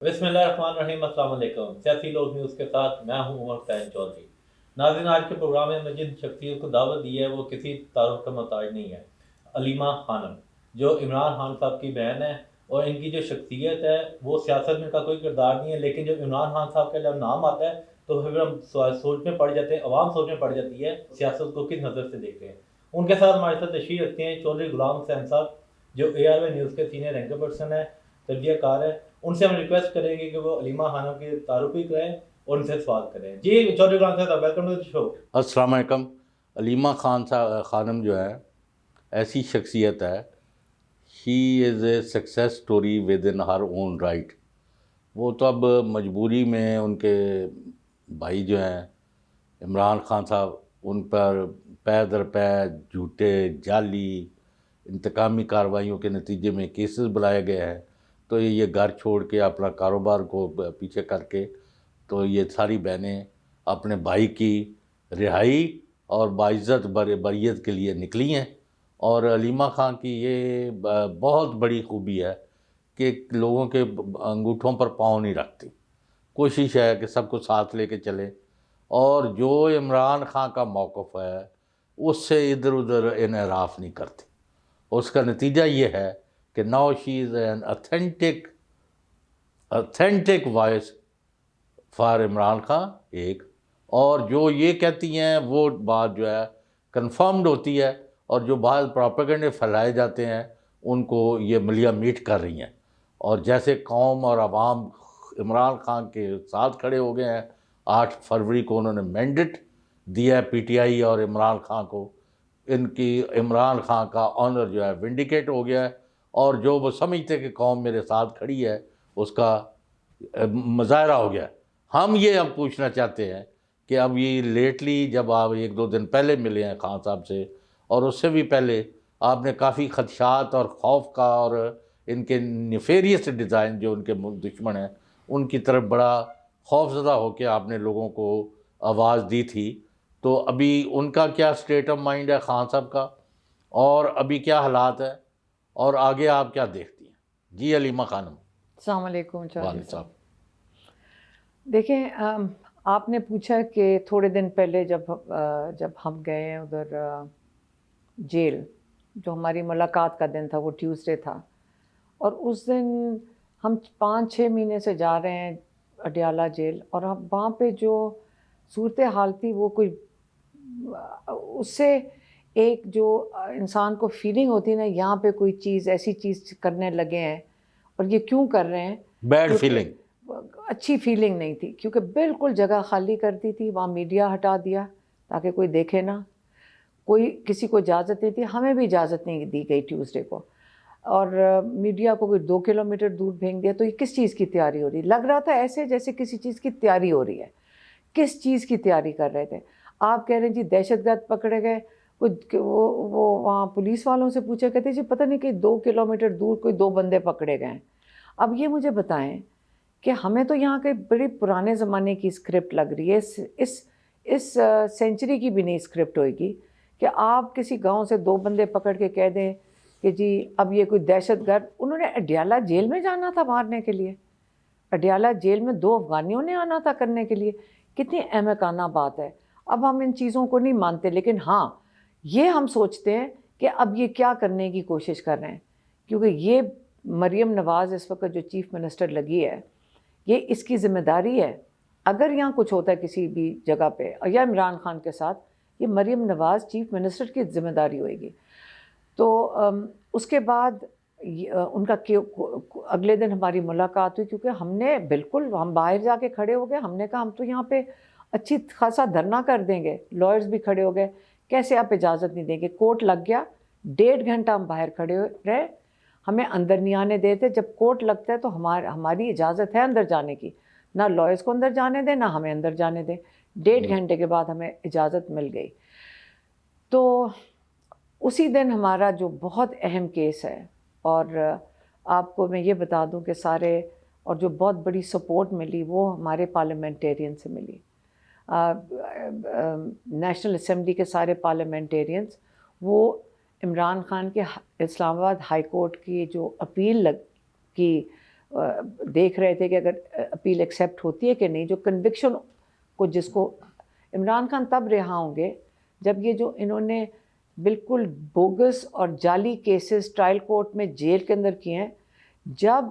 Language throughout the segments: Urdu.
بسم اللہ الرحمن الرحیم۔ السلام علیکم۔ سیاسی لوگ نیوز کے ساتھ میں ہوں عمر حسین چودھری۔ ناظرین، آج کے پروگرام میں میں جن شخصیت کو دعوت دی ہے وہ کسی تعارف کا محتاج نہیں ہے۔ علیمہ خانم، جو عمران خان صاحب کی بہن ہے، اور ان کی جو شخصیت ہے وہ سیاست میں کا کوئی کردار نہیں ہے، لیکن جب عمران خان صاحب کا جب نام آتا ہے تو پھر ہم سوچ میں پڑ جاتے ہیں، عوام سوچ میں پڑ جاتی ہے سیاست کو کس نظر سے دیکھتے ہیں۔ ان کے ساتھ ہمارے ساتھ تشریف رکھتے ہیں چودھری غلام حسین صاحب، جو اے آر وے نیوز کے سینئر اینکر پرسن ہے، تجزیہ کار ہے۔ ان سے ہم ریکویسٹ کریں گے کہ وہ علیمہ خانم کی تعارف بھی کریں اور ان سے سوال کریں۔ جی چودھری غلام صاحب، ویلکم ٹو دی شو۔ السلام علیکم۔ علیمہ خانم جو ہے ایسی شخصیت ہے، she is a success story within her own right. وہ تو اب مجبوری میں ان کے بھائی جو ہیں عمران خان صاحب، ان پر پے در پے جھوٹے جعلی انتقامی کارروائیوں کے نتیجے میں کیسز بلائے گئے ہیں، تو یہ گھر چھوڑ کے اپنا کاروبار کو پیچھے کر کے تو یہ ساری بہنیں اپنے بھائی کی رہائی اور باعزت بریت کے لیے نکلی ہیں۔ اور علیمہ خان کی یہ بہت بڑی خوبی ہے کہ لوگوں کے انگوٹھوں پر پاؤں نہیں رکھتی، کوشش ہے کہ سب کو ساتھ لے کے چلے، اور جو عمران خان کا موقف ہے اس سے ادھر ادھر انحراف نہیں کرتی۔ اس کا نتیجہ یہ ہے کہ now she is an authentic voice for Imran Khan ایک، اور جو یہ کہتی ہیں وہ بات جو ہے کنفرمڈ ہوتی ہے، اور جو بعض پروپیگنڈے پھیلائے جاتے ہیں ان کو یہ ملیا میٹ کر رہی ہیں۔ اور جیسے قوم اور عوام عمران خان کے ساتھ کھڑے ہو گئے ہیں، 8 فروری کو انہوں نے مینڈیٹ دیا ہے پی ٹی آئی اور عمران خان کو، ان کی عمران خان کا آنر جو ہے ونڈیکیٹ ہو گیا ہے، اور جو وہ سمجھتے کہ قوم میرے ساتھ کھڑی ہے اس کا مظاہرہ ہو گیا ہے۔ ہم یہ اب پوچھنا چاہتے ہیں کہ اب یہ لیٹلی جب آپ 1-2 دن پہلے ملے ہیں خان صاحب سے، اور اس سے بھی پہلے آپ نے کافی خدشات اور خوف کا اور ان کے نیفیریس ڈیزائن جو ان کے دشمن ہیں ان کی طرف بڑا خوف زدہ ہو کے آپ نے لوگوں کو آواز دی تھی، تو ابھی ان کا کیا سٹیٹ آف مائنڈ ہے خان صاحب کا، اور ابھی کیا حالات ہے، اور آگے آپ کیا دیکھتی ہیں؟ جی علیمہ خانم۔ السلام علیکم چودھری والد صاحب۔ صاحب، دیکھیں، آپ نے پوچھا کہ تھوڑے دن پہلے جب ہم گئے ہیں ادھر جیل، جو ہماری ملاقات کا دن تھا وہ ٹیوزڈے تھا، اور اس دن ہم 5-6 مہینے سے جا رہے ہیں اڈیالہ جیل، اور وہاں پہ جو صورتحال تھی وہ کوئی اس سے ایک جو انسان کو فیلنگ ہوتی ہے نا، یہاں پہ کوئی چیز ایسی چیز کرنے لگے ہیں، اور یہ کیوں کر رہے ہیں، بیڈ فیلنگ۔ اچھی فیلنگ نہیں تھی، کیونکہ بالکل جگہ خالی کر دی تھی، وہاں میڈیا ہٹا دیا تاکہ کوئی دیکھے نہ، کوئی کسی کو اجازت نہیں تھی، ہمیں بھی اجازت نہیں دی گئی ٹیوزڈے کو، اور میڈیا کو کوئی 2 کلومیٹر دور پھینک دیا۔ تو یہ کس چیز کی تیاری ہو رہی؟ لگ رہا تھا ایسے جیسے کسی چیز کی تیاری ہو رہی ہے۔ کس چیز کی تیاری کر رہے تھے؟ آپ کہہ رہے ہیں جی دہشت گرد پکڑے گئے، وہ وہاں پولیس والوں سے پوچھا کہتے جی پتہ نہیں کہ 2 کلومیٹر دور کوئی 2 بندے پکڑے گئے ہیں۔ اب یہ مجھے بتائیں کہ ہمیں تو یہاں کے بڑے پرانے زمانے کی اسکرپٹ لگ رہی ہے، اس سینچری کی بھی نہیں اسکرپٹ ہوئے گی کہ آپ کسی گاؤں سے 2 بندے پکڑ کے کہہ دیں کہ جی اب یہ کوئی دہشت گرد۔ انہوں نے اڈیالہ جیل میں جانا تھا مارنے کے لیے، اڈیالہ جیل میں 2 افغانیوں نے آنا تھا کرنے کے لیے۔ کتنی احمقانہ بات ہے۔ اب ہم ان چیزوں کو نہیں مانتے، لیکن ہاں یہ ہم سوچتے ہیں کہ اب یہ کیا کرنے کی کوشش کر رہے ہیں، کیونکہ یہ مریم نواز اس وقت جو چیف منسٹر لگی ہے، یہ اس کی ذمہ داری ہے۔ اگر یہاں کچھ ہوتا ہے کسی بھی جگہ پہ یا عمران خان کے ساتھ، یہ مریم نواز چیف منسٹر کی ذمہ داری ہوئے گی۔ تو اس کے بعد ان کا اگلے دن ہماری ملاقات ہوئی، کیونکہ ہم نے بالکل ہم باہر جا کے کھڑے ہو گئے، ہم نے کہا ہم تو یہاں پہ اچھی خاصا دھرنا کر دیں گے، لائرز بھی کھڑے ہو گئے، کیسے آپ اجازت نہیں دیں گے؟ کورٹ لگ گیا، 1.5 گھنٹہ ہم باہر کھڑے رہے، ہمیں اندر نہیں آنے دیتے۔ جب کورٹ لگتا ہے تو ہماری اجازت ہے اندر جانے کی، نہ لائرز کو اندر جانے دیں نہ ہمیں اندر جانے دیں۔ 1.5 گھنٹے کے بعد ہمیں اجازت مل گئی۔ تو اسی دن ہمارا جو بہت اہم کیس ہے، اور آپ کو میں یہ بتا دوں کہ سارے اور جو بہت بڑی سپورٹ ملی وہ ہمارے پارلیمنٹیرین سے ملی، نیشنل اسمبلی کے سارے پارلیمنٹیرینز، وہ عمران خان کے اسلام آباد ہائی کورٹ کی جو اپیل کی دیکھ رہے تھے کہ اگر اپیل ایکسیپٹ ہوتی ہے کہ نہیں. جو کنوکشن کو جس کو عمران خان تب رہا ہوں گے جب یہ جو انہوں نے بالکل بوگس اور جعلی کیسز ٹرائل کورٹ میں جیل کے اندر کیے ہیں, جب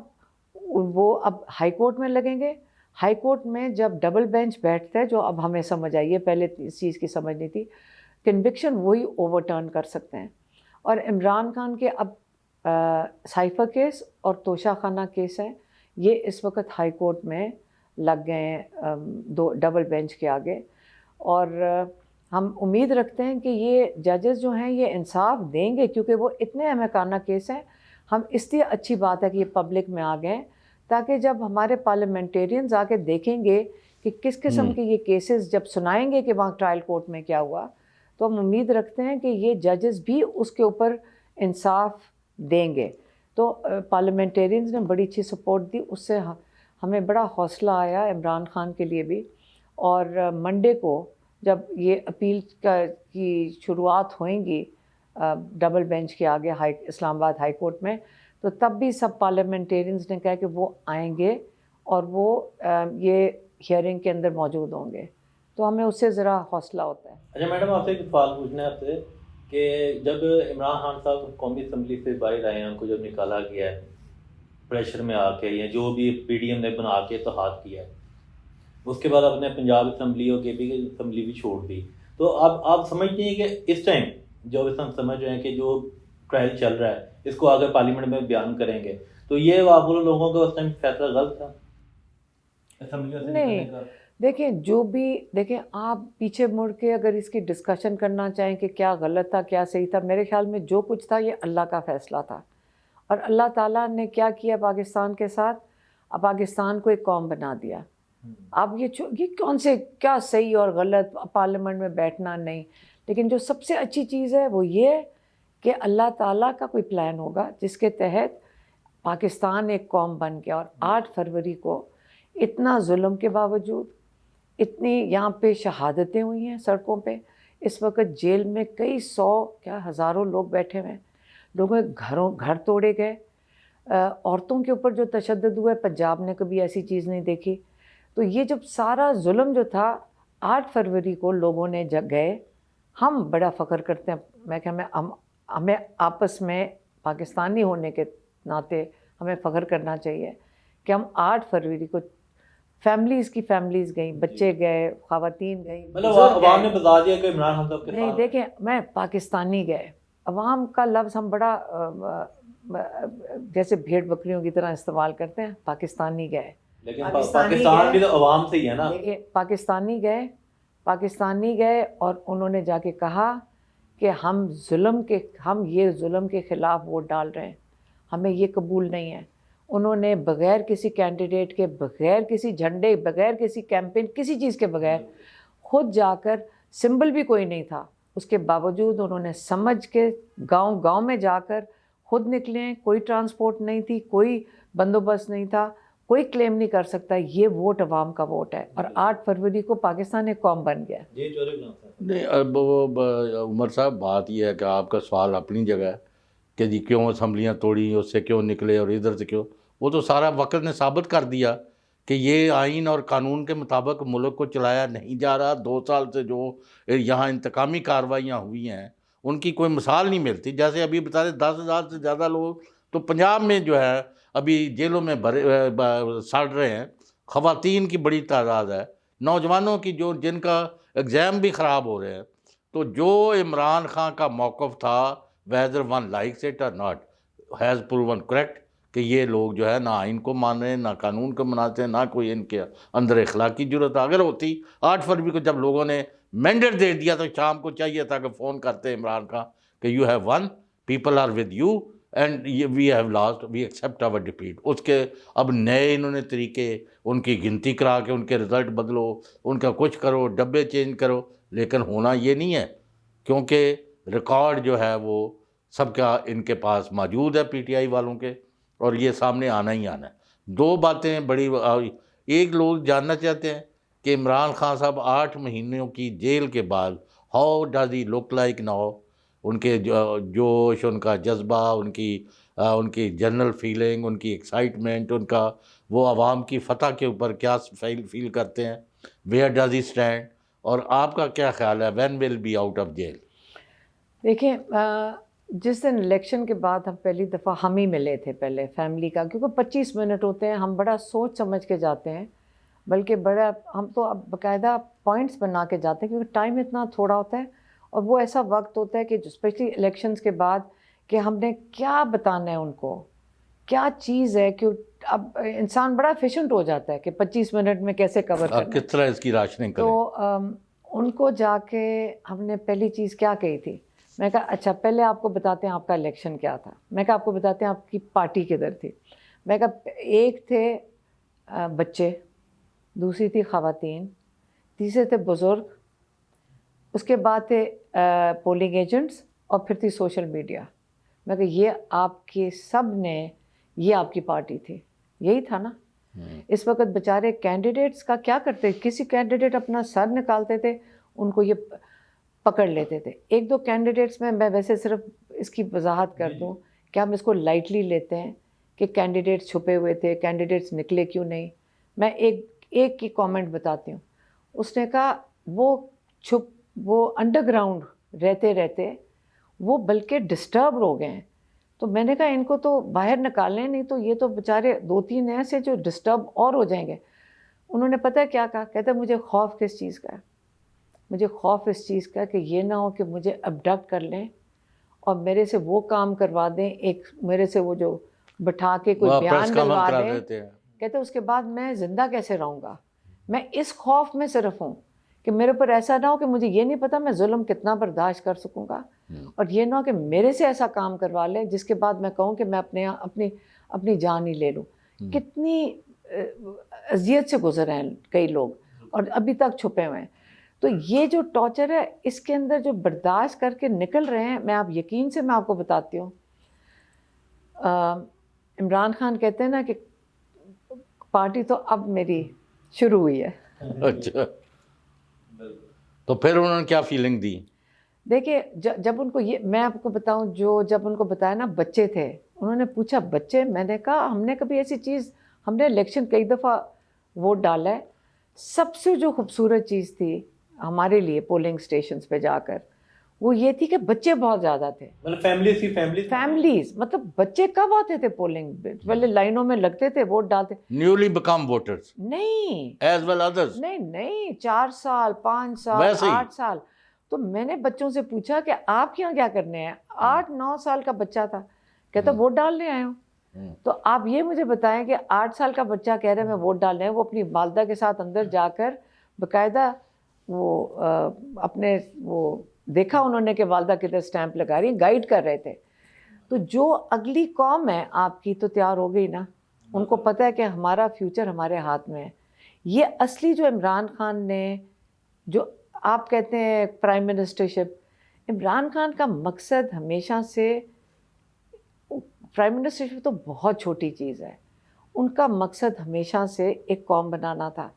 وہ اب ہائی کورٹ میں لگیں گے. ہائی کورٹ میں جب ڈبل بینچ بیٹھتا ہے, جو اب ہمیں سمجھ آئی ہے, پہلے اس چیز کی سمجھ نہیں تھی, کنوکشن وہی اوور ٹرن کر سکتے ہیں. اور عمران خان کے اب سائفر کیس اور توشہ خانہ کیس ہے, یہ اس وقت ہائی کورٹ میں لگ گئے ہیں دو ڈبل بینچ کے آگے. اور ہم امید رکھتے ہیں کہ یہ ججز جو ہیں یہ انصاف دیں گے, کیونکہ وہ اتنے احمقانہ کیس ہیں. ہم اس لیے اچھی بات ہے کہ یہ پبلک میں آ گئے, تاکہ جب ہمارے پارلیمنٹیرینز آ کے دیکھیں گے کہ کس قسم کے یہ کیسز جب سنائیں گے کہ وہاں ٹرائل کورٹ میں کیا ہوا, تو ہم امید رکھتے ہیں کہ یہ ججز بھی اس کے اوپر انصاف دیں گے. تو پارلیمنٹیرینز نے بڑی اچھی سپورٹ دی, اس سے ہمیں بڑا حوصلہ آیا عمران خان کے لیے بھی. اور منڈے کو جب یہ اپیل کی شروعات ہوئیں گی ڈبل بینچ کے آگے اسلام آباد ہائی کورٹ میں, تو تب بھی سب پارلیمنٹیرینز نے کہا کہ وہ آئیں گے اور وہ یہ ہیئرنگ کے اندر موجود ہوں گے. تو ہمیں اس سے ذرا حوصلہ ہوتا ہے. اچھا میڈم, آپ سے ایک سوال پوچھنا ہے آپ سے کہ جب عمران خان صاحب قومی اسمبلی سے باہر آئے ہیں, ان کو جب نکالا گیا ہے پریشر میں آ کے, یا جو بھی پی ڈی ایم نے بنا کے اتحاد کیا ہے, اس کے بعد آپ نے پنجاب اسمبلی اور کے پی اسمبلی بھی چھوڑ دی, تو اب آپ سمجھتے ہیں کہ اس ٹائم جو ہم سمجھ رہے ہیں کہ جو ٹرائل چل رہا ہے اس کو اگر پارلیمنٹ میں بیان کریں گے, تو یہ آپ لوگوں کا اس ٹائم فیصلہ غلط تھا اسمبلیوں سے نکلنے کا؟ دیکھیں جو بھی دیکھیں, آپ پیچھے مڑ کے اگر اس کی ڈسکشن کرنا چاہیں کہ کیا غلط تھا کیا صحیح تھا, میرے خیال میں جو کچھ تھا یہ اللہ کا فیصلہ تھا. اور اللہ تعالیٰ نے کیا کیا پاکستان کے ساتھ, اب پاکستان کو ایک قوم بنا دیا. اب یہ کون سے کیا صحیح اور غلط پارلیمنٹ میں بیٹھنا نہیں, لیکن جو سب سے اچھی چیز ہے وہ یہ کہ اللہ تعالیٰ کا کوئی پلان ہوگا جس کے تحت پاکستان ایک قوم بن گیا. اور 8 فروری کو اتنا ظلم کے باوجود اتنی یہاں پہ شہادتیں ہوئی ہیں سڑکوں پہ, اس وقت جیل میں کئی 100 کیا ہزاروں لوگ بیٹھے ہوئے ہیں, لوگوں کے گھر توڑے گئے, عورتوں کے اوپر جو تشدد ہوا ہے پنجاب نے کبھی ایسی چیز نہیں دیکھی. تو یہ جب سارا ظلم جو تھا 8 فروری کو لوگوں نے گئے, ہم بڑا فخر کرتے ہیں. میں کہ ہمیں آپس میں پاکستانی ہونے کے ناطے ہمیں فخر کرنا چاہیے کہ ہم 8 فروری کو فیملیز گئیں, بچے گئے, خواتین گئیں, مطلب عوام نے بتا دیا کہ عمران خان صاحب کے نہیں. دیکھیں میں پاکستانی گئے, عوام کا لفظ ہم بڑا جیسے بھیڑ بکریوں کی طرح استعمال کرتے ہیں, پاکستانی گئے. لیکن پاکستان بھی تو عوام سے ہی ہے نا. دیکھیں پاکستانی گئے اور انہوں نے جا کے کہا کہ ہم یہ ظلم کے خلاف ووٹ ڈال رہے ہیں, ہمیں یہ قبول نہیں ہے. انہوں نے بغیر کسی کینڈیڈیٹ کے, بغیر کسی جھنڈے, بغیر کسی کیمپین, کسی چیز کے بغیر خود جا کر, سمبل بھی کوئی نہیں تھا, اس کے باوجود انہوں نے سمجھ کے گاؤں میں جا کر خود نکلے. کوئی ٹرانسپورٹ نہیں تھی, کوئی بندوبست نہیں تھا, کوئی کلیم نہیں کر سکتا. یہ ووٹ عوام کا ووٹ ہے, اور 8 فروری کو پاکستان ایک قوم بن گیا. نہیں اب عمر صاحب, بات یہ ہے کہ آپ کا سوال اپنی جگہ ہے کہ جی کیوں اسمبلیاں توڑی, اس سے کیوں نکلے اور ادھر سے کیوں, وہ تو سارا وقت نے ثابت کر دیا کہ یہ آئین اور قانون کے مطابق ملک کو چلایا نہیں جا رہا. 2 سال سے جو یہاں انتقامی کارروائیاں ہوئی ہیں ان کی کوئی مثال نہیں ملتی. جیسے ابھی بتا رہے 10,000 سے زیادہ لوگ تو پنجاب میں جو ہے ابھی جیلوں میں سڑ رہے ہیں. خواتین کی بڑی تعداد ہے, نوجوانوں کی جن کا ایگزام بھی خراب ہو رہے ہیں. تو جو عمران خان کا موقف تھا, whether one likes it or not, has proven correct کہ یہ لوگ جو ہے نہ آئین کو مان رہے ہیں, نہ قانون کو مناتے ہیں, نہ کوئی ان کے اندر اخلاقی جرت. اگر ہوتی 8 فروری کو جب لوگوں نے مینڈیٹ دے دیا تو شام کو چاہیے تھا کہ فون کرتے عمران خان کہ you have won, people are with you and we have lost, we accept our defeat. اس کے اب نئے انہوں نے طریقے, ان کی گنتی کرا کے ان کے رزلٹ بدلو, ان کا کچھ کرو, ڈبے چینج کرو, لیکن ہونا یہ نہیں ہے کیونکہ ریکارڈ جو ہے وہ سب کا ان کے پاس موجود ہے پی ٹی آئی والوں کے, اور یہ سامنے آنا ہی آنا ہے. 2 باتیں بڑی, ایک لوگ جاننا چاہتے ہیں کہ عمران خان صاحب 8 مہینوں کی جیل کے بعد how does he look like now, ان کے جوش, ان کا جذبہ, ان کی ان کی جنرل فیلنگ، ان کی ایکسائٹمنٹ، ان کا وہ عوام کی فتح کے اوپر کیا فیل کرتے ہیں، ویئر ڈز ہی اسٹینڈ، اور آپ کا کیا خیال ہے when will be out of jail? دیکھیں جس دن الیکشن کے بعد ہم پہلی دفعہ ہم ہی ملے تھے پہلے فیملی کا، کیونکہ 25 منٹ ہوتے ہیں، ہم بڑا سوچ سمجھ کے جاتے ہیں، بلکہ بڑا ہم تو اب باقاعدہ پوائنٹس بنا کے جاتے ہیں، کیونکہ ٹائم اتنا تھوڑا ہوتا ہے، اور وہ ایسا وقت ہوتا ہے کہ اسپیشلی الیکشنز کے بعد کہ ہم نے کیا بتانا ہے ان کو، کیا چیز ہے کہ اب انسان بڑا ایفیشینٹ ہو جاتا ہے کہ 25 منٹ میں کیسے کور کرنا ہے۔ کس طرح اس کی راشننگ کریں؟ تو ان کو جا کے ہم نے پہلی چیز کیا کہی تھی، میں کہا اچھا پہلے آپ کو بتاتے ہیں آپ کا الیکشن کیا تھا، میں کہا آپ کو بتاتے ہیں آپ کی پارٹی کدھر تھی، میں کہا ایک تھے بچے، دوسری تھی خواتین، تیسرے تھے بزرگ، اس کے بعد تھے پولنگ ایجنٹس، اور پھر تھی سوشل میڈیا۔ میں کہا یہ آپ کے سب نے، یہ آپ کی پارٹی تھی، یہی تھا نا۔ اس وقت بیچارے کینڈیڈیٹس کا کیا کرتے، کسی کینڈیڈیٹ اپنا سر نکالتے تھے، ان کو یہ پکڑ لیتے تھے۔ ایک دو کینڈیڈیٹس میں ویسے صرف اس کی وضاحت کر دوں کہ ہم اس کو لائٹلی لیتے ہیں کہ کینڈیڈیٹس چھپے ہوئے تھے، کینڈیڈیٹس نکلے کیوں نہیں۔ میں ایک کی کامنٹ بتاتی ہوں، اس نے کہا وہ انڈر گراؤنڈ رہتے رہتے وہ بلکہ ڈسٹرب ہو گئے ہیں، تو میں نے کہا ان کو تو باہر نکالیں، نہیں تو یہ تو بیچارے 2-3 ایسے جو ڈسٹرب اور ہو جائیں گے۔ انہوں نے پتہ ہے کیا کہا، کہتے مجھے خوف کس چیز کا ہے، مجھے خوف اس چیز کا کہ یہ نہ ہو کہ مجھے ابڈکٹ کر لیں اور میرے سے وہ کام کروا دیں، ایک میرے سے وہ جو بٹھا کے کوئی بیان دلوا دیں، کہتے اس کے بعد میں زندہ کیسے رہوں گا۔ میں اس خوف میں صرف ہوں کہ میرے پر ایسا نہ ہو کہ مجھے یہ نہیں پتا میں ظلم کتنا برداشت کر سکوں گا، اور یہ نہ ہو کہ میرے سے ایسا کام کروا لیں جس کے بعد میں کہوں کہ میں اپنی جان ہی لے لوں۔ کتنی اذیت سے گزرے ہیں کئی لوگ اور ابھی تک چھپے ہوئے ہیں۔ تو یہ جو ٹارچر ہے اس کے اندر جو برداشت کر کے نکل رہے ہیں، میں آپ یقین سے میں آپ کو بتاتی ہوں، عمران خان کہتے ہیں نا کہ پارٹی تو اب میری شروع ہوئی ہے۔ اچھا، تو پھر انہوں نے کیا فیلنگ دی؟ دیکھیں جب ان کو یہ میں آپ کو بتاؤں، جب ان کو بتایا نا بچے تھے، انہوں نے پوچھا بچے، میں نے کہا ہم نے کبھی ایسی چیز، ہم نے الیکشن کئی دفعہ ووٹ ڈالا ہے، سب سے جو خوبصورت چیز تھی ہمارے لیے پولنگ اسٹیشنز پہ جا کر وہ یہ تھی کہ بچے بہت زیادہ تھے، مطلب فیملیز، مطلب بچے کب آتے تھے پولنگ، پہلے لائنوں میں لگتے تھے ووٹ ڈالتے، نیولی بیکم ووٹرز نہیں ایز ویل ادرز، نہیں 4 سال 5 سال 8 سال۔ تو میں نے بچوں سے پوچھا کہ آپ یہاں کیا کرنے ہیں، 8-9 سال کا بچہ تھا، کہتا ووٹ ڈالنے آئے ہوں۔ تو آپ یہ مجھے بتائیں کہ 8 سال کا بچہ کہہ رہے ہیں میں ووٹ ڈالنے ہیں، وہ اپنی والدہ کے ساتھ اندر جا کر باقاعدہ وہ اپنے وہ دیکھا انہوں نے کہ والدہ کدھر اسٹیمپ لگا رہی ہیں، گائیڈ کر رہے تھے۔ تو جو اگلی قوم ہے آپ کی تو تیار ہو گئی نا، ان کو پتہ ہے کہ ہمارا فیوچر ہمارے ہاتھ میں ہے۔ یہ اصلی جو عمران خان نے، جو آپ کہتے ہیں پرائم منسٹرشپ، عمران خان کا مقصد ہمیشہ سے، پرائم منسٹرشپ تو بہت چھوٹی چیز ہے، ان کا مقصد ہمیشہ سے ایک قوم بنانا تھا۔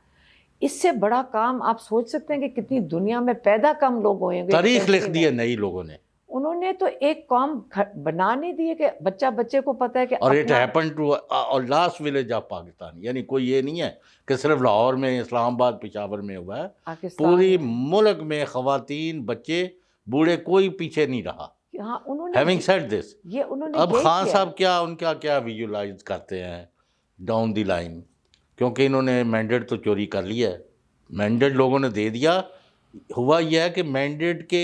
اس سے بڑا کام آپ سوچ سکتے ہیں کہ کتنی دنیا میں پیدا کم لوگ ہوئیں گے، تاریخ لکھ دی ہے نئی لوگوں نے، انہوں نے تو ایک قوم بنا نہیں دی ہے کہ بچے کو پتہ ہے کہ اور it happen to last village of Pakistan, یعنی کوئی یہ نہیں ہے کہ صرف لاہور میں، اسلام آباد، پشاور میں ہوا ہے، پوری ملک میں خواتین، بچے، بوڑھے، کوئی پیچھے نہیں رہا۔ ہاں انہوں نے ہیونگ سیڈ دس، یہ انہوں نے اب خان صاحب کیا، ان کا کیا ویژولائز کرتے ہیں ڈاؤن دی لائن، کیونکہ انہوں نے مینڈیٹ تو چوری کر لیا ہے، مینڈیٹ لوگوں نے دے دیا۔ ہوا یہ ہے کہ مینڈیٹ کے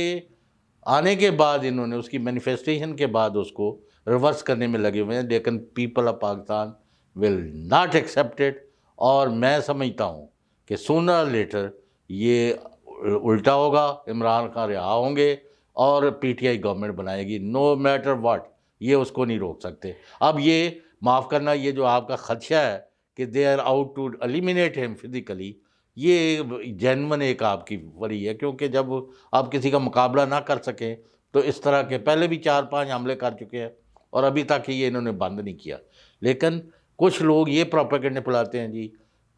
آنے کے بعد انہوں نے اس کی مینیفیسٹیشن کے بعد اس کو ریورس کرنے میں لگے ہوئے ہیں، لیکن people of Pakistan will not accept it, اور میں سمجھتا ہوں کہ سونر لیٹر یہ الٹا ہوگا، عمران خان رہا ہوں گے اور پی ٹی آئی گورنمنٹ بنائے گی، نو میٹر واٹ، یہ اس کو نہیں روک سکتے۔ اب یہ معاف کرنا، یہ جو آپ کا خدشہ ہے کہ they are out to eliminate ہم فزیکلی، یہ جینون ایک آپ کی وری ہے، کیونکہ جب آپ کسی کا مقابلہ نہ کر سکیں تو اس طرح کے پہلے بھی 4-5 حملے کر چکے ہیں اور ابھی تک یہ انہوں نے بند نہیں کیا۔ لیکن کچھ لوگ یہ پروپیگنڈے پھیلاتے ہیں، جی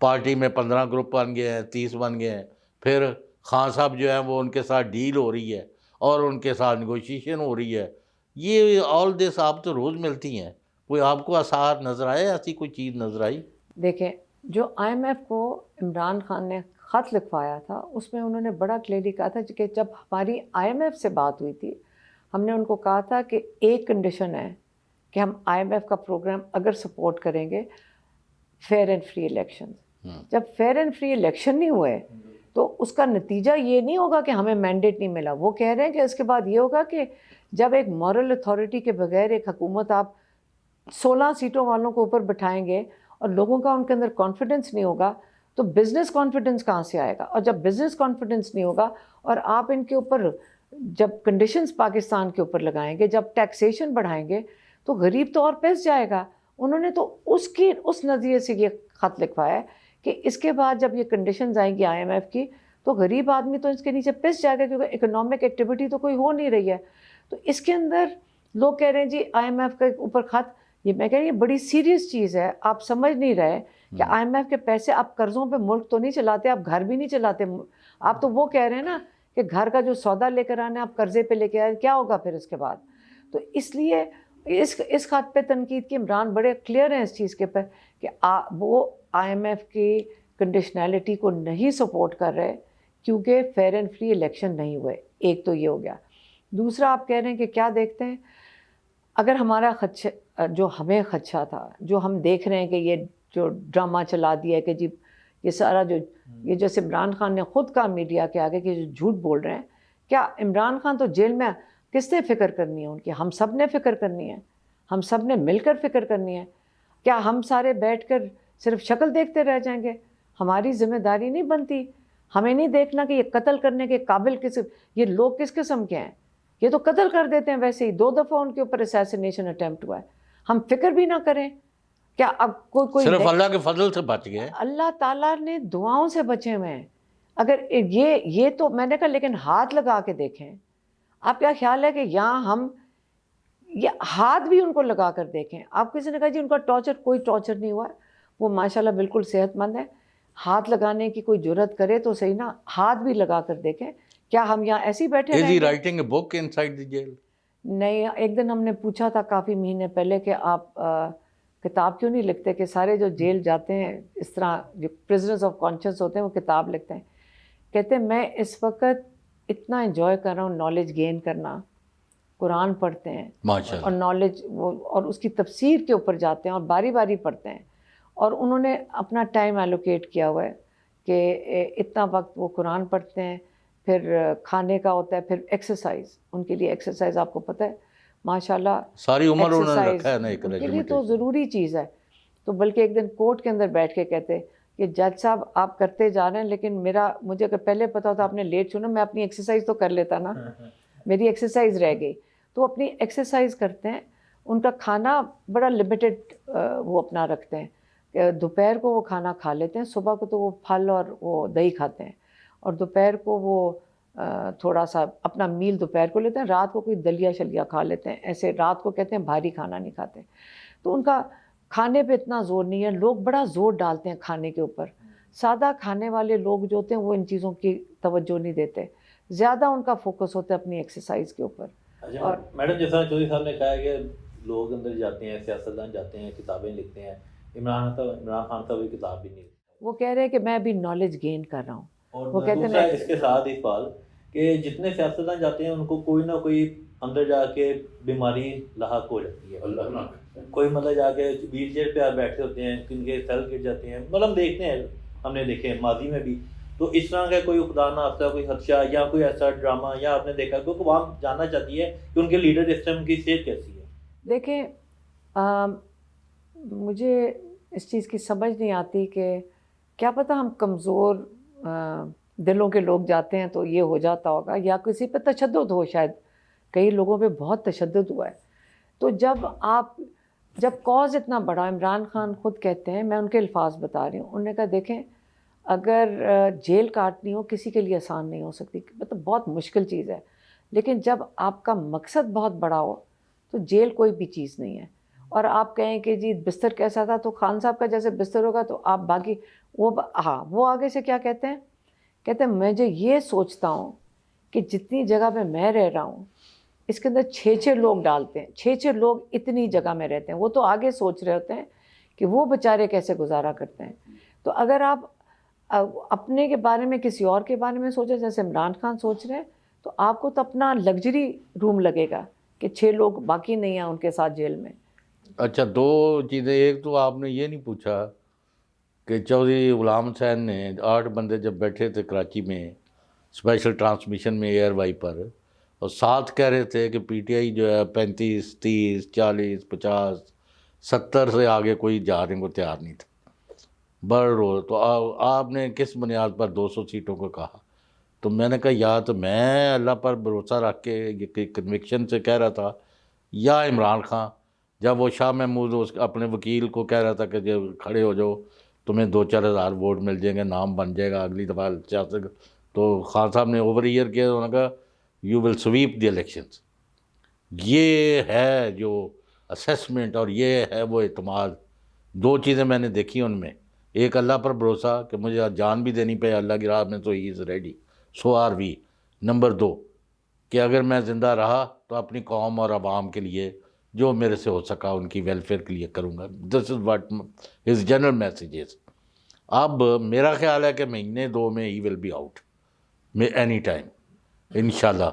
پارٹی میں 15 گروپ بن گئے ہیں، 30 بن گئے ہیں، پھر خان صاحب جو ہیں وہ ان کے ساتھ ڈیل ہو رہی ہے اور ان کے ساتھ نیگوشیشن ہو رہی ہے، یہ آل دس آپ تو روز ملتی ہیں، کوئی آپ کو آثار نظر آئے، ایسی کوئی چیز نظر آئی؟ دیکھیں جو IMF کو عمران خان نے خط لکھوایا تھا اس میں انہوں نے بڑا کلیئرلی کہا تھا کہ جب ہماری IMF سے بات ہوئی تھی ہم نے ان کو کہا تھا کہ ایک کنڈیشن ہے کہ ہم IMF کا پروگرام اگر سپورٹ کریں گے فیئر اینڈ فری الیکشن. جب فیئر اینڈ فری الیکشن نہیں ہوئے تو اس کا نتیجہ یہ نہیں ہوگا کہ ہمیں مینڈیٹ نہیں ملا. وہ کہہ رہے ہیں کہ اس کے بعد یہ ہوگا کہ جب ایک مورل اتھارٹی کے بغیر ایک حکومت آپ 16 سیٹوں والوں کو اوپر بٹھائیں گے اور لوگوں کا ان کے اندر کانفیڈنس نہیں ہوگا تو بزنس کانفیڈنس کہاں سے آئے گا؟ اور جب بزنس کانفیڈنس نہیں ہوگا اور آپ ان کے اوپر جب کنڈیشنز پاکستان کے اوپر لگائیں گے، جب ٹیکسیشن بڑھائیں گے تو غریب تو اور پس جائے گا. انہوں نے تو اس نظریے سے یہ خط لکھوایا ہے کہ اس کے بعد جب یہ کنڈیشنز آئیں گی IMF کی تو غریب آدمی تو اس کے نیچے پس جائے گا کیونکہ اکنامک ایکٹیویٹی تو کوئی ہو نہیں رہی ہے. تو اس کے اندر لوگ کہہ رہے ہیں جی IMF کے اوپر خط، یہ میں کہہ رہی ہوں یہ بڑی سیریس چیز ہے. آپ سمجھ نہیں رہے کہ IMF کے پیسے آپ قرضوں پہ ملک تو نہیں چلاتے، آپ گھر بھی نہیں چلاتے. آپ تو وہ کہہ رہے ہیں نا کہ گھر کا جو سودا لے کر آنا ہے آپ قرضے پہ لے کے آئے، کیا ہوگا پھر اس کے بعد؟ تو اس لیے اس خط پہ تنقید کی عمران بڑے کلیئر ہیں اس چیز کے پر کہ وہ IMF کی کنڈیشنلٹی کو نہیں سپورٹ کر رہے کیونکہ فیئر اینڈ فری الیکشن نہیں ہوئے. ایک تو یہ ہو گیا. دوسرا آپ کہہ رہے ہیں کہ کیا دیکھتے ہیں، اگر ہمارا خدشہ جو ہمیں خدشہ تھا، جو ہم دیکھ رہے ہیں کہ یہ جو ڈرامہ چلا دیا ہے کہ جی یہ سارا جو یہ جیسے عمران خان نے خود کہا میڈیا کے آگے کہ جو جھوٹ بول رہے ہیں، کیا عمران خان تو جیل میں کس نے فکر کرنی ہے ان کی؟ ہم سب نے فکر کرنی ہے، ہم سب نے مل کر فکر کرنی ہے. کیا ہم سارے بیٹھ کر صرف شکل دیکھتے رہ جائیں گے؟ ہماری ذمہ داری نہیں بنتی. ہمیں نہیں دیکھنا کہ یہ قتل کرنے کے قابل یہ لوگ کس قسم کے ہیں؟ یہ تو قتل کر دیتے ہیں ویسے ہی. 2 دفعہ ان کے اوپر اسیسینیشن اٹیمپٹ ہوا ہے. ہم فکر بھی نہ کریں. کیا اب کوئی صرف اللہ کے فضل سے بچ گئے؟ اللہ تعالیٰ نے دعاؤں سے بچے ہوئے ہیں. اگر یہ تو میں نے کہا لیکن ہاتھ لگا کے دیکھیں. آپ کیا خیال ہے کہ یہاں ہم یہ ہاتھ بھی ان کو لگا کر دیکھیں؟ آپ کسی نے کہا جی ان کا کوئی ٹارچر نہیں ہوا ہے، وہ ماشاءاللہ بالکل صحت مند ہے. ہاتھ لگانے کی کوئی جرت کرے تو صحیح نا، ہاتھ بھی لگا کر دیکھیں. کیا ہم یہاں ایسے ہی بیٹھے رہیں Is گے؟ he writing a book inside the jail? نہیں. ایک دن ہم نے پوچھا تھا کافی مہینے پہلے کہ آپ کتاب کیوں نہیں لکھتے کہ سارے جو جیل جاتے ہیں اس طرح جو پرزنرز آف کانشنس ہوتے ہیں وہ کتاب لکھتے ہیں. کہتے ہیں میں اس وقت اتنا انجوائے کر رہا ہوں نالج گین کرنا. قرآن پڑھتے ہیں اور نالج اور اس کی تفسیر کے اوپر جاتے ہیں اور باری باری پڑھتے ہیں. اور انہوں نے اپنا ٹائم ایلوکیٹ کیا ہوا ہے کہ اتنا وقت وہ قرآن پڑھتے ہیں، پھر کھانے کا ہوتا ہے، پھر ایکسرسائز. ان کے لیے ایکسرسائز آپ کو پتہ ہے ماشاءاللہ ساری عمر انہوں نے رکھا ہے نا ایک ان کے لیے تو ریجیمنٹ. ضروری چیز ہے. تو بلکہ ایک دن کورٹ کے اندر بیٹھ کے کہتے کہ جج صاحب آپ کرتے جا رہے ہیں لیکن مجھے اگر پہلے پتا ہوتا آپ نے لیٹ چھوڑا میں اپنی ایکسرسائز تو کر لیتا نا، میری ایکسرسائز رہ گئی. تو اپنی ایکسرسائز کرتے ہیں. ان کا کھانا بڑا لمیٹڈ وہ اپنا رکھتے ہیں کہ دوپہر کو وہ کھانا کھا لیتے ہیں، صبح کو تو وہ پھل اور وہ دہی کھاتے ہیں، اور دوپہر کو وہ تھوڑا سا اپنا میل دوپہر کو لیتے ہیں، رات کو کوئی دلیا شلیا کھا لیتے ہیں. ایسے رات کو کہتے ہیں بھاری کھانا نہیں کھاتے. تو ان کا کھانے پہ اتنا زور نہیں ہے. لوگ بڑا زور ڈالتے ہیں کھانے کے اوپر. سادہ کھانے والے لوگ جو ہوتے ہیں وہ ان چیزوں کی توجہ نہیں دیتے، زیادہ ان کا فوکس ہوتا ہے اپنی ایکسرسائز کے اوپر. اچھا میڈم، جیسا چودھری صاحب نے کہا ہے کہ لوگ اندر جاتے ہیں، سیاستدان جاتے ہیں، کتابیں لکھتے ہیں. عمران خان کا بھی کتاب بھی نہیں لکھتا. وہ کہہ رہے ہیں کہ میں ابھی نالج گین کر رہا ہوں. اور وہ کہتے دوسرا ہیں اس کے ساتھ ہی سوال کہ جتنے سیاستدان جاتے ہیں ان کو کوئی نہ کوئی اندر جا کے بیماری لاحق ہو جاتی ہے. کوئی مطلب جا کے ویل چیئر پہ بیٹھے ہوتے ہیں، کن کے سیل گر جاتے ہیں. مطلب دیکھتے ہیں، ہم نے دیکھے ماضی میں بھی. تو اس طرح کا کوئی خدا نہ خاصہ کوئی خدشہ یا کوئی ایسا ڈرامہ یا آپ نے دیکھا کیونکہ عوام جاننا چاہتی ہے کہ ان کے لیڈر اس ٹائم کی صحت کیسی ہے؟ دیکھیں مجھے اس چیز کی سمجھ نہیں آتی کہ کیا پتہ ہم کمزور دلوں کے لوگ جاتے ہیں تو یہ ہو جاتا ہوگا، یا کسی پہ تشدد ہو. شاید کئی لوگوں پہ بہت تشدد ہوا ہے. تو جب کاز اتنا بڑا، عمران خان خود کہتے ہیں، میں ان کے الفاظ بتا رہی ہوں، انہوں نے کہا دیکھیں اگر جیل کاٹنی ہو کسی کے لیے آسان نہیں ہو سکتی، مطلب بہت مشکل چیز ہے. لیکن جب آپ کا مقصد بہت بڑا ہو تو جیل کوئی بھی چیز نہیں ہے. اور آپ کہیں کہ جی بستر کیسا تھا، تو خان صاحب کا جیسے بستر ہوگا تو آپ باقی وہ آگے سے کیا کہتے ہیں میں جو یہ سوچتا ہوں کہ جتنی جگہ پہ میں رہ رہا ہوں اس کے اندر 6 لوگ ڈالتے ہیں, 6 لوگ اتنی جگہ میں رہتے ہیں, وہ تو آگے سوچ رہے ہوتے ہیں کہ وہ بیچارے کیسے گزارا کرتے ہیں. تو اگر آپ اپنے کے بارے میں کسی اور کے بارے میں سوچیں, جیسے عمران خان سوچ رہے ہیں, تو آپ کو تو اپنا لگژری روم لگے گا کہ 6 لوگ باقی نہیں ہیں ان کے ساتھ جیل میں. اچھا 2 چیزیں. ایک تو آپ نے یہ نہیں پوچھا کہ چودھری غلام حسین نے 8 بندے جب بیٹھے تھے کراچی میں اسپیشل ٹرانسمیشن میں ایئر وائی پر, اور ساتھ کہہ رہے تھے کہ پی ٹی آئی جو ہے 35, 30, 40, 50, 70 سے آگے کوئی جانے کو تیار نہیں تھا بڑھ رول. تو آپ نے کس بنیاد پر 200 سیٹوں کو کہا؟ تو میں نے کہا یا تو میں اللہ پر بھروسہ رکھ کے یہ کنوکشن سے کہہ رہا تھا, یا عمران خان جب وہ شاہ محمود اپنے وکیل کو کہہ رہا تھا کہ جب کھڑے ہو جاؤ تمہیں 2-4 ہزار ووٹ مل جائیں گے, نام بن جائے گا اگلی دفعہ سیاست. تو خان صاحب نے اوور ایئر کیا, انہوں نے کہا you will sweep the elections. یہ ہے جو اسیسمنٹ اور یہ ہے وہ اعتماد. 2 چیزیں میں نے دیکھی ان میں, ایک اللہ پر بھروسہ کہ مجھے جان بھی دینی پڑے اللہ کی راہ میں تو he is ready, so are we. نمبر 2 کہ اگر میں زندہ رہا تو اپنی قوم اور عوام کے لیے جو میرے سے ہو سکا ان کی ویلفیئر کے لیے کروں گا. This is what his general messages. اب میرا خیال ہے کہ مہینے 2 میں ہی will be out any time انشاءاللہ.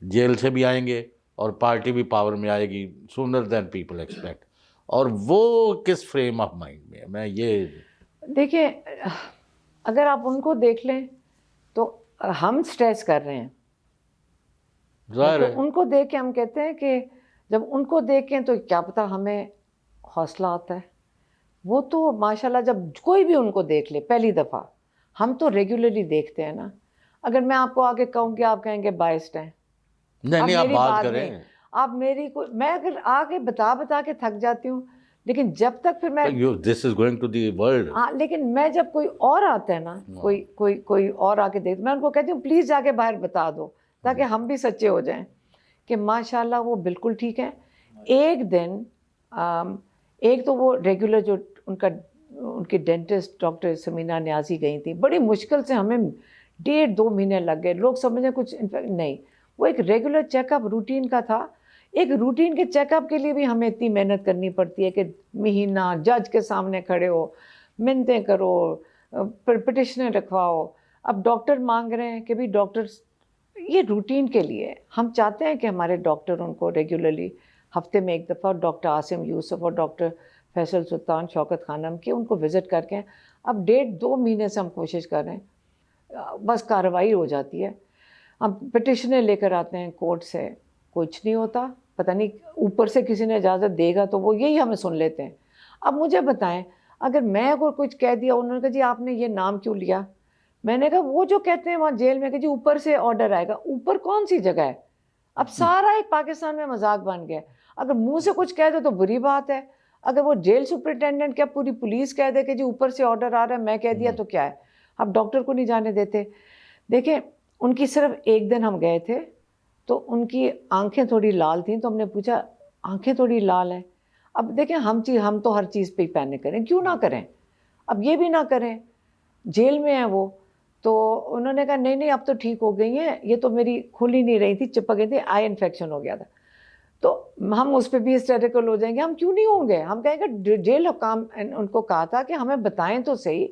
جیل سے بھی آئیں گے اور پارٹی بھی پاور میں آئے گی سونر دین پیپل ایکسپیکٹ. اور وہ کس فریم آف مائنڈ میں ہے, میں یہ دیکھیں اگر آپ ان کو دیکھ لیں تو ہم سٹریس کر رہے ہیں, ظاہر ہے. ان کو دیکھ کے ہم کہتے ہیں کہ جب ان کو دیکھیں تو کیا پتہ ہمیں حوصلہ آتا ہے. وہ تو ماشاءاللہ جب کوئی بھی ان کو دیکھ لے پہلی دفعہ, ہم تو ریگولرلی دیکھتے ہیں نا. اگر میں آپ کو آگے کہوں کہ آپ کہیں گے بائسڈ ہیں, نہیں آپ میری بات کریں. نہیں, آپ میری میں اگر آگے بتا کے تھک جاتی ہوں, لیکن جب تک پھر میں this is going to the world. ہاں, لیکن میں جب کوئی اور آتا ہے نا, کوئی اور آ کے دیکھ, میں ان کو کہتی ہوں پلیز جا کے باہر بتا دو تاکہ ہم بھی سچے ہو جائیں کہ ماشاءاللہ وہ بالکل ٹھیک ہے. ایک دن ایک تو وہ ریگولر جو ان کی ڈینٹسٹ ڈاکٹر سمینا نیازی گئی تھی, بڑی مشکل سے ہمیں 1.5-2 مہینے لگ گئے. لوگ سمجھیں کچھ نہیں, وہ ایک ریگولر چیک اپ روٹین کا تھا. ایک روٹین کے چیک اپ کے لیے بھی ہمیں اتنی محنت کرنی پڑتی ہے کہ مہینہ جج کے سامنے کھڑے ہو, منتیں کرو, پٹیشنیں رکھواؤ. اب ڈاکٹر مانگ رہے ہیں کہ بھی ڈاکٹر یہ روٹین کے لیے. ہم چاہتے ہیں کہ ہمارے ڈاکٹر ان کو ریگولرلی ہفتے میں 1 دفعہ ڈاکٹر عاصم یوسف اور ڈاکٹر فیصل سلطان شوکت خانم کے ان کو وزٹ کر کے. اب 1.5-2 مہینے سے ہم کوشش کر رہے ہیں, بس کارروائی ہو جاتی ہے. ہم پٹیشنیں لے کر آتے ہیں کورٹ سے, کچھ نہیں ہوتا. پتہ نہیں اوپر سے کسی نے اجازت دے گا تو وہ یہی ہمیں سن لیتے ہیں. اب مجھے بتائیں اگر میں اگر کچھ کہہ دیا, انہوں نے کہا جی آپ نے یہ نام کیوں لیا, میں نے کہا وہ جو کہتے ہیں وہاں جیل میں کہ جی اوپر سے آرڈر آئے گا, اوپر کون سی جگہ ہے؟ اب سارا ایک پاکستان میں مذاق بن گیا. اگر منہ سے کچھ کہہ دے تو بری بات ہے, اگر وہ جیل سپرنٹینڈنٹ کیا پوری پولیس کہہ دے کہ جی اوپر سے آرڈر آ رہا ہے, میں کہہ دیا تو کیا ہے؟ اب ڈاکٹر کو نہیں جانے دیتے. دیکھیں ان کی صرف ایک دن ہم گئے تھے تو ان کی آنکھیں تھوڑی لال تھیں, تو ہم نے پوچھا آنکھیں تھوڑی لال ہیں. اب دیکھیں ہم تو ہر چیز پہ ہی پینک کریں, کیوں نہ کریں؟ اب یہ بھی نہ کریں, جیل میں ہیں وہ. تو انہوں نے کہا نہیں اب تو ٹھیک ہو گئی ہیں, یہ تو میری کھل ہی نہیں رہی تھی, چپک گئی تھی, آئی انفیکشن ہو گیا تھا. تو ہم اس پہ بھی ہسٹیریکل ہو جائیں گے. ہم کیوں نہیں ہوں گے؟ ہم کہیں گے جیل حکام ان کو کہا تھا کہ ہمیں بتائیں تو صحیح.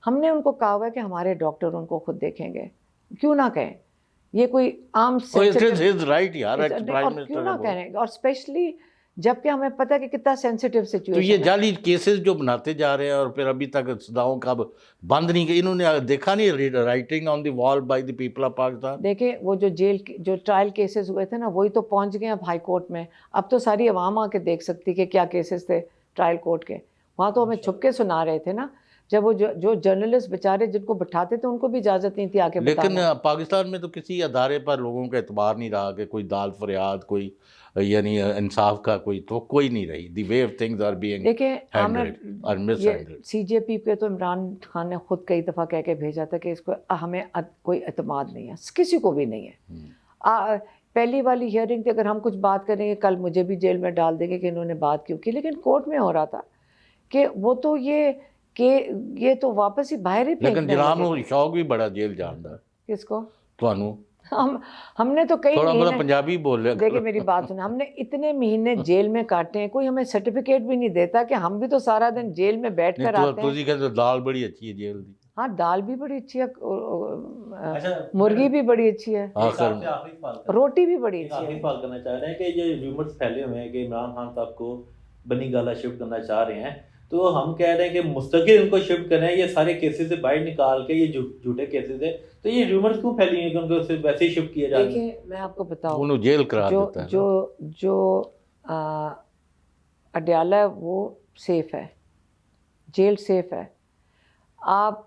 ہم نے ان کو کہا ہوا ہے کہ ہمارے ڈاکٹر ان کو خود دیکھیں گے, کیوں نہ کہیں؟ یہ کوئی عام رائٹ یار, کیوں نہ کریں؟ اور اسپیشلی جب کہ ہمیں پتہ ہے کہ کتنا سینسیٹیو سچویشن. تو یہ جعلی کیسز جو بناتے جا رہے ہیں اور پھر ابھی تک صداؤں کا بند نہیں کی, انہوں نے دیکھا نہیں رائٹنگ آن دی وال by the people of Pakistan. دیکھیں وہ جو ٹرائل کیسز ہوئے تھے نا, وہی تو پہنچ گئے اب ہائی کورٹ میں. اب تو ساری عوام آ کے دیکھ سکتی کہ کیا کیسز تھے ٹرائل کورٹ کے. وہاں تو ہمیں چھپ کے سنا رہے تھے نا, جب وہ جو جرنلسٹ بیچارے جن کو بٹھاتے تھے ان کو بھی اجازت نہیں تھی آ کے بتانا. لیکن پاکستان میں تو کسی ادارے پر لوگوں کا اعتبار نہیں رہا کہ کوئی داد فریاد, کوئی یعنی انصاف کا کوئی نہیں رہی. The way of things are being دیکھیں سی جے پی پہ تو عمران خان نے خود کئی دفعہ کہہ کے بھیجا تھا کہ اس کو ہمیں کوئی اعتماد نہیں ہے, کسی کو بھی نہیں ہے. پہلی والی ہیئرنگ تھی, اگر ہم کچھ بات کریں گے کل مجھے بھی جیل میں ڈال دیں گے کہ انہوں نے بات کیوں کی. لیکن کورٹ میں ہو رہا تھا کہ وہ تو یہ تو واپس ہی باہر ہی. لیکن جناب شوق بھی بڑا جیل جان دا. کس کو؟ تانوں ہم نے تو کئی تھوڑا بڑا مہینے، پنجابی بول رہے دیکھیں میری بات سنیں، ہم نے اتنے مہینے جیل میں کاٹے ہیں، کوئی ہمیں سرٹیفکیٹ بھی نہیں دیتا کہ ہم بھی تو سارا دن جیل میں بیٹھ کر آتے ہیں۔ تسی کہتے دال بڑی اچھی ہے جیل دی، ہاں دال بھی بڑی اچھی ہے، اچھا مرغی بھی بڑی اچھی ہے، ایک آپ سے آخری سوال کرنا- روٹی بھی بڑی ایک اچھی آخری ہے۔ سوال کرنا چاہ رہے ہیں کہ یہ ریومرز پھیلے ہوئے ہیں کہ عمران خان صاحب کو بنی گالا شفٹ کرنا چاہ رہے ہیں، تو ہم کہہ رہے ہیں کہ مستقل ان کو شفٹ کریں، یہ سارے کیسز سے باہر نکال کے، یہ جھوٹے کیسز ہیں، تو یہ ریومرز کیوں پھیلی ہیں کہ ان کو صرف ویسے ہی شفٹ کیا جائے؟ دیکھیں میں آپ کو بتاؤں، انہوں جیل کرا جو دیتا ہے نا۔ جو اڈیالہ ہے وہ سیف ہے، جیل سیف ہے۔ آپ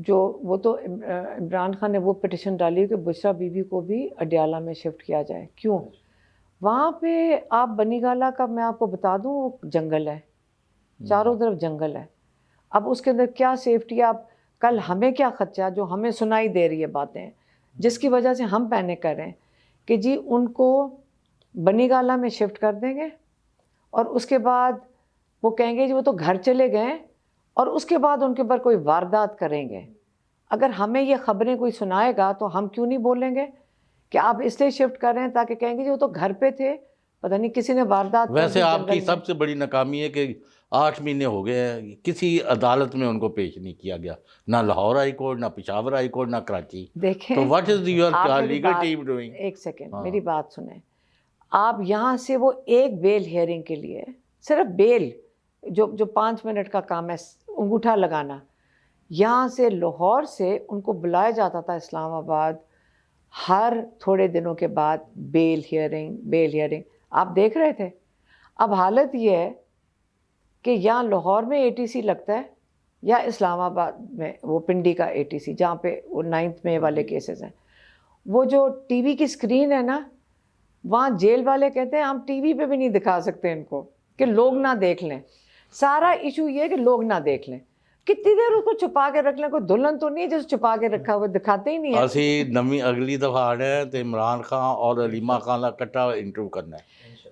جو وہ تو عمران خان نے وہ پٹیشن ڈالی کہ بشرا بی بی کو بھی اڈیالہ میں شفٹ کیا جائے، کیوں؟ وہاں پہ آپ بنی گالا کا میں آپ کو بتا دوں وہ جنگل ہے، چاروں طرف جنگل ہے، اب اس کے اندر کیا سیفٹی ہے؟ آپ کل ہمیں کیا خدشہ جو ہمیں سنائی دے رہی ہے باتیں، جس کی وجہ سے ہم پینک کر رہے ہیں کہ جی ان کو بنی گالا میں شفٹ کر دیں گے اور اس کے بعد وہ کہیں گے جی وہ تو گھر چلے گئے، اور اس کے بعد ان کے اوپر کوئی واردات کریں گے۔ اگر ہمیں یہ خبریں کوئی سنائے گا تو ہم کیوں نہیں بولیں گے کہ آپ اس لیے شفٹ کر رہے ہیں تاکہ کہیں گے جی وہ تو گھر پہ تھے، پتہ نہیں کسی نے واردات کر دی ویسے آپ کی جنگل میں۔ سب سے بڑی ناکامی ہے کہ 8 مہینے ہو گئے ہیں کسی عدالت میں ان کو پیش نہیں کیا گیا، نہ لاہور ہائی کورٹ، نہ پشاور ہائی کورٹ، نہ کراچی۔ دیکھیں تو واٹ از یور آپ میری لیگل بات، ٹیم ڈوئنگ؟ ایک سیکنڈ ہاں۔ میری بات سنیں، آپ یہاں سے وہ ایک بیل ہیئرنگ کے لیے، صرف بیل جو 5 منٹ کا کام ہے انگوٹھا لگانا، یہاں سے لاہور سے ان کو بلایا جاتا تھا اسلام آباد ہر تھوڑے دنوں کے بعد، بیل ہیئرنگ آپ دیکھ رہے تھے۔ اب حالت یہ ہے کہ یہاں لاہور میں ATC لگتا ہے یا اسلام آباد میں وہ پنڈی کا ATC جہاں پہ وہ 9 مئی والے کیسز ہیں، وہ جو ٹی وی کی اسکرین ہے نا، وہاں جیل والے کہتے ہیں ہم ٹی وی پہ بھی نہیں دکھا سکتے ان کو کہ لوگ نہ دیکھ لیں۔ سارا ایشو یہ ہے کہ لوگ نہ دیکھ لیں، کتنی دیر اس کو چھپا کے رکھ لیں، کوئی دلہن تو نہیں ہے جس چھپا کے رکھا ہوا، دکھاتے ہی نہیں ہے۔ اسی نمی اگلی دفعہ آ رہے ہیں تو عمران خان اور علیمہ خان کا کٹا انٹرویو کرنا ہے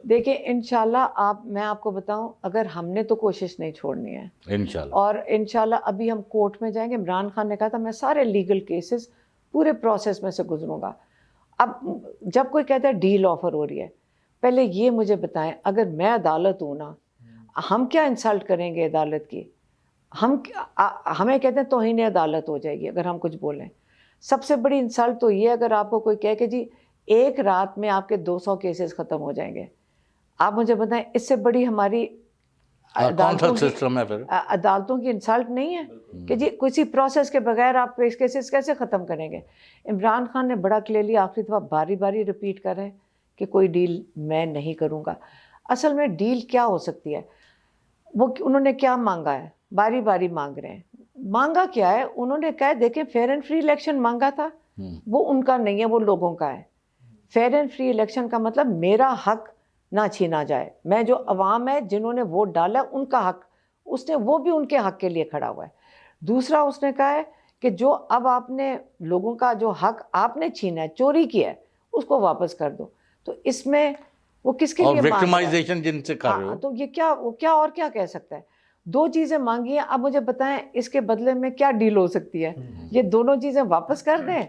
دیکھیں انشاءاللہ میں آپ کو بتاؤں، اگر ہم نے تو کوشش نہیں چھوڑنی ہے، انشاءاللہ۔ اور انشاءاللہ ابھی ہم کورٹ میں جائیں گے۔ عمران خان نے کہا تھا میں سارے لیگل کیسز پورے پروسیس میں سے گزروں گا۔ اب جب کوئی کہتا ہے ڈیل آفر ہو رہی ہے، پہلے یہ مجھے بتائیں، اگر میں عدالت ہوں نا، ہم کیا انسلٹ کریں گے عدالت کی؟ ہمیں کہتے ہیں توہین عدالت ہو جائے گی اگر ہم کچھ بولیں۔ سب سے بڑی انسلٹ تو یہ اگر آپ کو کوئی کہے کہ جی ایک رات میں آپ کے 200 کیسز ختم ہو جائیں گے، آپ مجھے بتائیں اس سے بڑی ہماری کون سا سسٹم ہے پھر؟ عدالتوں کی انسلٹ نہیں ہے کہ جی کسی پروسیس کے بغیر آپ کیسز کیسے ختم کریں گے؟ عمران خان نے بڑا کلیئرلی آخری دفعہ باری باری ریپیٹ کر رہے ہیں کہ کوئی ڈیل میں نہیں کروں گا۔ اصل میں ڈیل کیا ہو سکتی ہے؟ وہ انہوں نے کیا مانگا ہے؟ باری باری مانگ رہے ہیں۔ مانگا کیا ہے؟ انہوں نے کہا دیکھیں فیئر اینڈ فری الیکشن مانگا تھا، وہ ان کا نہیں ہے، وہ لوگوں کا ہے۔ فیئر اینڈ فری الیکشن کا مطلب میرا حق نہ چھینا جائے، میں جو عوام ہے جنہوں نے ووٹ ڈالا ہے ان کا حق، اس نے وہ بھی ان کے حق کے لیے کھڑا ہوا ہے۔ دوسرا اس نے کہا ہے کہ جو اب آپ نے لوگوں کا جو حق آپ نے چھینا ہے، چوری کیا ہے، اس کو واپس کر دو۔ تو اس میں وہ کس کے لیے اور مانگ رہا ہے؟ وکٹمائزیشن جن سے کر رہے ہو، تو یہ کیا وہ کیا اور کیا کہہ سکتا ہے؟ 2 چیزیں مانگی ہیں، اب مجھے بتائیں اس کے بدلے میں کیا ڈیل ہو سکتی ہے؟ یہ دونوں چیزیں واپس کر دیں،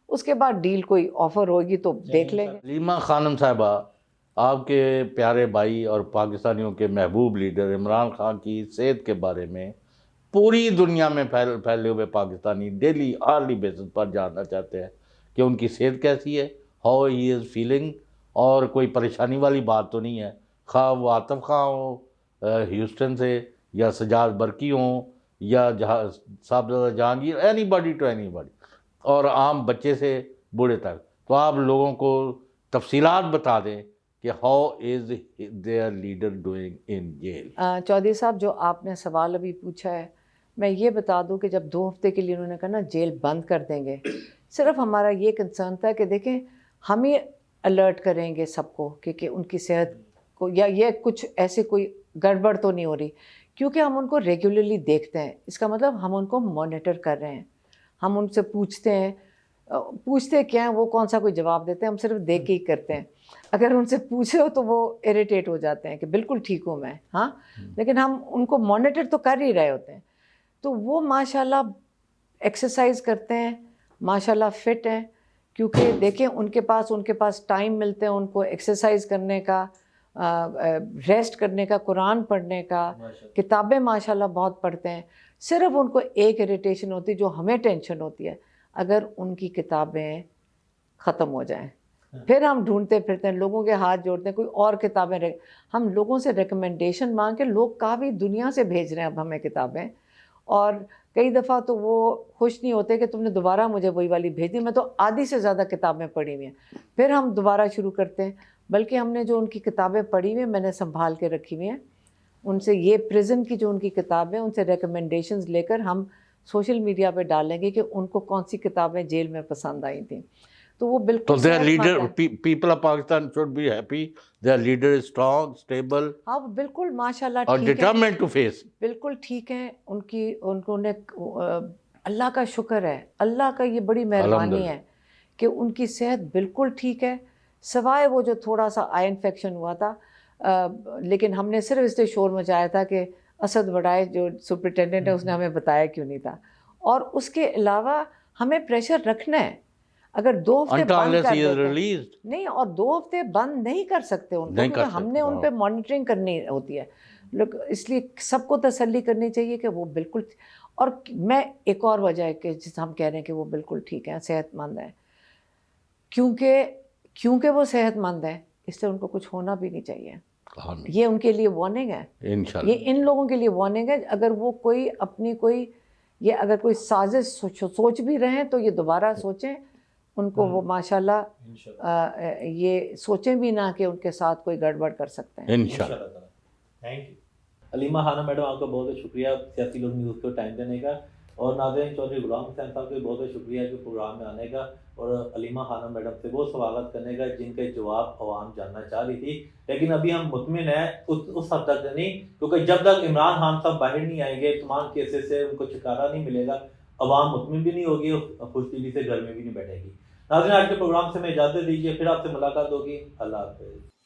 اس کے بعد ڈیل کوئی آفر ہوگی تو دیکھ لیں گے۔ علیمہ خانم صاحبہ، آپ کے پیارے بھائی اور پاکستانیوں کے محبوب لیڈر عمران خان کی صحت کے بارے میں پوری دنیا میں پھیلے ہوئے پاکستانی ڈیلی آرلی بیسس پر جاننا چاہتے ہیں کہ ان کی صحت کیسی ہے، ہاؤ ہی از فیلنگ، اور کوئی پریشانی والی بات تو نہیں ہے، خواہ وہ عاطف خان ہو ہیوسٹن سے، یا سجاد برقی ہوں، یا Sahibzada Jahangir, anybody to anybody, اور عام بچے سے بوڑھے تک۔ تو آپ لوگوں کو تفصیلات بتا دیں کہ how is their leader doing in jail. Chaudhry صاحب جو آپ نے سوال ابھی پوچھا ہے، میں یہ بتا دوں کہ جب 2 ہفتے کے لیے انہوں نے کہا نا جیل بند کر دیں گے، صرف ہمارا یہ کنسرن تھا کہ دیکھیں ہم ہی الرٹ کریں گے سب کو کہ ان کی صحت کو یا یہ کچھ ایسے کوئی گڑبڑ تو نہیں ہو رہی، کیونکہ ہم ان کو ریگولرلی دیکھتے ہیں، اس کا مطلب ہم ان کو مانیٹر کر رہے ہیں، ہم ان سے پوچھتے کیا ہیں، وہ کون سا کوئی جواب دیتے ہیں، ہم صرف دیکھ کے ہی کرتے ہیں۔ اگر ان سے پوچھے ہو تو وہ اریٹیٹ ہو جاتے ہیں کہ بالکل ٹھیک ہوں میں، ہاں، لیکن ہم ان کو مانیٹر تو کر ہی رہے ہوتے ہیں۔ تو وہ ماشاءاللہ ایکسرسائز کرتے ہیں، ماشاءاللہ فٹ ہیں، کیونکہ دیکھیں ان کے پاس ٹائم ملتے ہیں ان کو ایکسرسائز کرنے کا، ریسٹ کرنے کا، قرآن پڑھنے کا، کتابیں ماشاءاللہ بہت پڑھتے ہیں. صرف ان کو ایک اریٹیشن ہوتی ہے جو ہمیں ٹینشن ہوتی ہے، اگر ان کی کتابیں ختم ہو جائیں پھر ہم ڈھونڈتے پھرتے ہیں، لوگوں کے ہاتھ جوڑتے ہیں کوئی اور کتابیں ہم لوگوں سے ریکمنڈیشن مانگ کے، لوگ کافی دنیا سے بھیج رہے ہیں اب ہمیں کتابیں، اور کئی دفعہ تو وہ خوش نہیں ہوتے کہ تم نے دوبارہ مجھے وہی والی بھیج دی، میں تو آدھی سے زیادہ کتابیں پڑھی ہوئی ہیں. پھر ہم دوبارہ شروع کرتے ہیں، بلکہ ہم نے جو ان کی کتابیں پڑھی ہوئی ہیں میں نے سنبھال کے رکھی ہوئی ہیں. ان سے یہ پریزن کی جو ان کی کتابیں، ان سے ریکمنڈیشنز لے کر ہم سوشل میڈیا پہ ڈالیں گے کہ ان کو کون سی کتابیں جیل میں پسند آئی تھیں. تو وہ تو بالکل their leader, people of Pakistan should be happy. Their leader is strong, stable ہاں بالکل ماشاء اللہ اور ٹھیک ہے، determined to face. بالکل ٹھیک ہے. ان نے اللہ کا شکر ہے، اللہ کا یہ بڑی مہربانی ہے کہ ان کی صحت بالکل ٹھیک ہے، سوائے وہ جو تھوڑا سا آئی انفیکشن ہوا تھا. لیکن ہم نے صرف اس لیے شور مچایا تھا کہ اسد وڈائے جو سپرنٹینڈنٹ ہے اس نے ہمیں بتایا کیوں نہیں تھا. اور اس کے علاوہ ہمیں پریشر رکھنا ہے. اگر 2 ہفتے Until بند unless کر he is دیتے ہیں released. نہیں، اور 2 ہفتے بند نہیں کر سکتے ان کو، نہیں کر کیونکہ ہم نے سکتے، ان پہ مانیٹرنگ کرنی ہوتی ہے. لوگ اس لیے سب کو تسلی کرنی چاہیے کہ وہ بالکل. اور میں ایک اور وجہ ہے کہ جس ہم کہہ رہے ہیں کہ وہ بالکل ٹھیک ہیں، صحت مند ہیں، کیونکہ وہ صحت مند ہیں اس سے ان کو کچھ ہونا بھی نہیں چاہیے. یہ ان کے لیے وارننگ ہے، انشاءاللہ. یہ ان لوگوں کے لیے وارننگ ہے. اگر وہ کوئی اپنی اگر کوئی سازش سوچ بھی رہے ہیں تو یہ دوبارہ سوچیں. ان کو وہ ماشاءاللہ یہ سوچیں بھی نہ کہ ان کے ساتھ کوئی گڑبڑ کر سکتے ہیں. انشاءاللہ. Thank you. Alima Khanum madam, آپ کا بہت بہت شکریہ سیاسی لوگ نیوز کو ٹائم دینے کا، اور ناظرین چودھری غلام حسین صاحب کو بہت بہت شکریہ جو پروگرام میں آنے کا اور علیمہ خانم میڈم سے وہ سوالات کرنے کا جن کے جواب عوام جاننا چاہ رہی تھی. لیکن ابھی ہم مطمئن ہیں اس حد تک نہیں، کیونکہ جب تک عمران خان صاحب باہر نہیں آئیں گے تمام کیسز سے ان کو چھٹکارا نہیں ملے گا، عوام مطمئن بھی نہیں ہوگی اور خوش دلی سے گھر میں بھی نہیں بیٹھے گی. ناظرین آج کے پروگرام سے میں اجازت دیجیے، پھر آپ سے ملاقات ہوگی. اللہ حافظ.